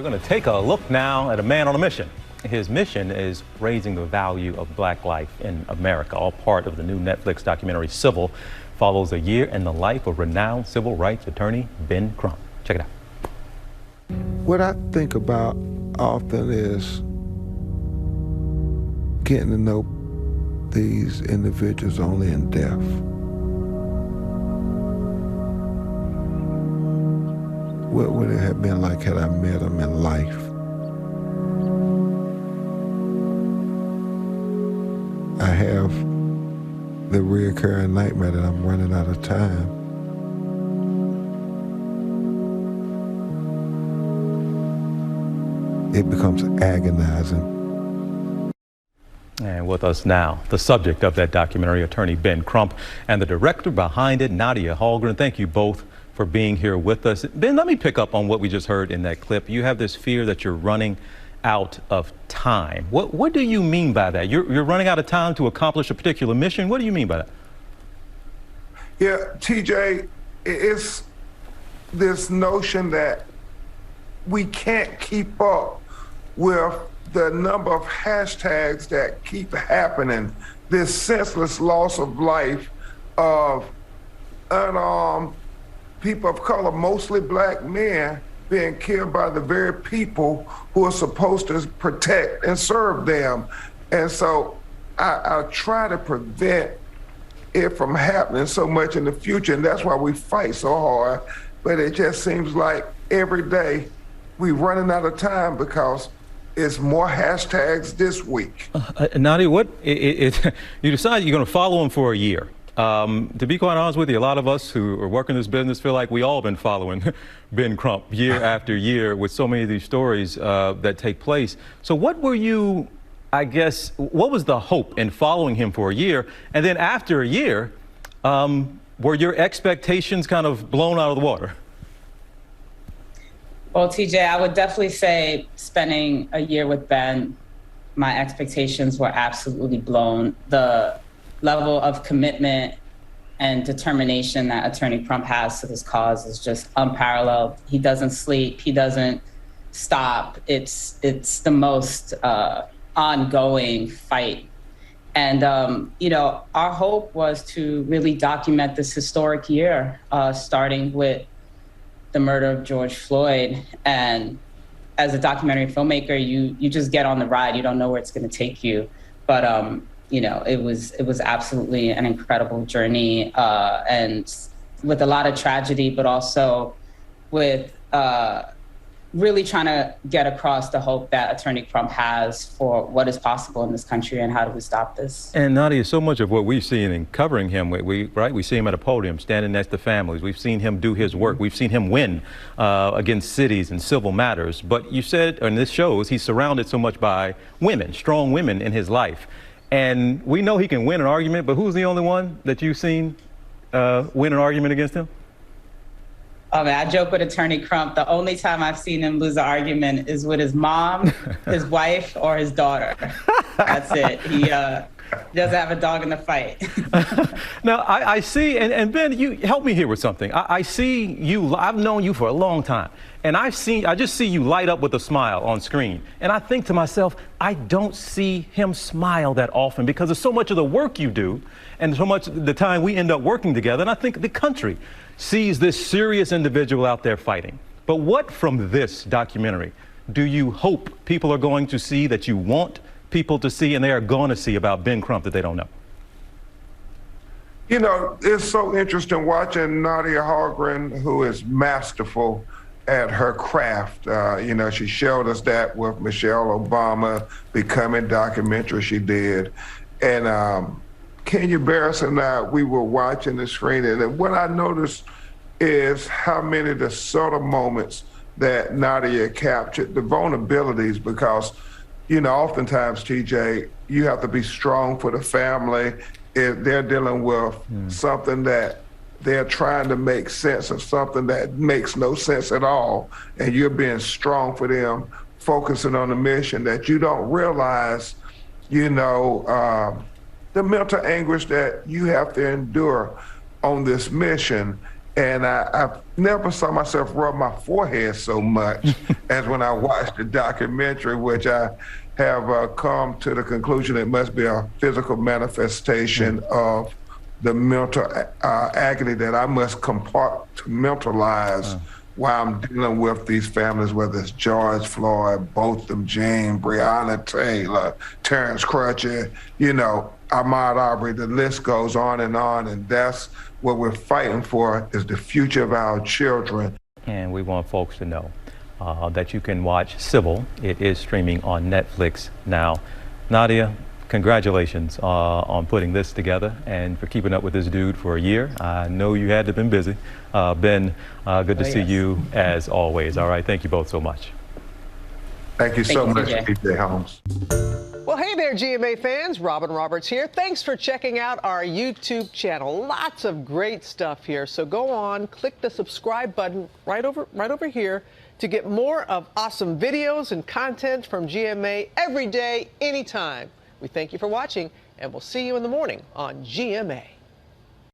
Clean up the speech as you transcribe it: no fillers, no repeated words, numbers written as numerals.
We're going to take a look now at a man on a mission. His mission is raising the value of black life in America, all part of the new Netflix documentary Civil. Follows a year in the life of renowned civil rights attorney Ben Crump. Check it out. What I think about often is getting to know these individuals only in death. What would it have been like had I met them in life? I have the recurring nightmare that I'm running out of time. It becomes agonizing. And with us now, the subject of that documentary, attorney Ben Crump, and the director behind it, Nadia Hallgren. Thank you both for being here with us. Ben, let me pick up on what we just heard in that clip. You have this fear that you're running out of time. What do you mean by that? You're running out of time to accomplish a particular mission? What do you mean by that? Yeah, TJ, it's this notion that we can't keep up with the number of hashtags that keep happening, this senseless loss of life of unarmed people of color, mostly black men, being killed by the very people who are supposed to protect and serve them. And so I try to prevent it from happening so much in the future, and that's why we fight so hard. But it just seems like every day we're running out of time because it's more hashtags this week. Nadia, you decide you're going to follow him for a year. To be quite honest with you, a lot of us who are working this business feel like we all been following Ben Crump year after year with so many of these stories that take place. So what were you, what was the hope in following him for a year? And then after a year, were your expectations kind of blown out of the water? Well, TJ, I would definitely say spending a year with Ben, my expectations were absolutely blown. The level of commitment and determination that Attorney Crump has to this cause is just unparalleled. He doesn't sleep. He doesn't stop. It's the most ongoing fight. And, our hope was to really document this historic year, starting with the murder of George Floyd. And as a documentary filmmaker, you just get on the ride. You don't know where it's going to take you. But, it was absolutely an incredible journey, and with a lot of tragedy, but also with really trying to get across the hope that Attorney Crump has for what is possible in this country and how do we stop this. And Nadia, so much of what we've seen in covering him, we see him at a podium standing next to families. We've seen him do his work. We've seen him win against cities in civil matters. But you said, and this shows, he's surrounded so much by women, strong women in his life. And we know he can win an argument, but who's the only one that you've seen win an argument against him? I mean, I joke with Attorney Crump, the only time I've seen him lose an argument is with his mom, his wife, or his daughter. That's it. He doesn't have a dog in the fight. Now, I see, and Ben, you help me here with something. I see you, I've known you for a long time, and I just see you light up with a smile on screen. And I think to myself, I don't see him smile that often because of so much of the work you do and so much the time we end up working together. And I think the country sees this serious individual out there fighting. But what from this documentary do you hope people are going to see that you want people to see and they are going to see about Ben Crump that they don't know? You know, it's so interesting watching Nadia Hallgren, who is masterful at her craft. She showed us that with Michelle Obama becoming documentary she did. And Kenya Barris and I, we were watching the screen, and what I noticed is how many of the subtle moments that Nadia captured, the vulnerabilities, because, oftentimes, TJ, you have to be strong for the family if they're dealing with something that they're trying to make sense of, something that makes no sense at all, and you're being strong for them, focusing on the mission, that you don't realize, the mental anguish that you have to endure on this mission. And I never saw myself rub my forehead so much as when I watched the documentary, which I have come to the conclusion it must be a physical manifestation of the mental agony that I must compartmentalize while I'm dealing with these families, whether it's George Floyd, Botham Jean, Breonna Taylor, Terrence Crutcher, you know, Ahmaud Arbery, the list goes on, and that's what we're fighting for, is the future of our children. And we want folks to know that you can watch Civil. It is streaming on Netflix now. Nadia, congratulations on putting this together and for keeping up with this dude for a year. I know you had to have been busy. Ben, good to see you as always. All right, thank you both so much. Thank you so much, TJ Holmes. Well, hey there, GMA fans. Robin Roberts here. Thanks for checking out our YouTube channel. Lots of great stuff here. So go on, click the subscribe button right over here to get more of awesome videos and content from GMA every day, anytime. We thank you for watching, and we'll see you in the morning on GMA.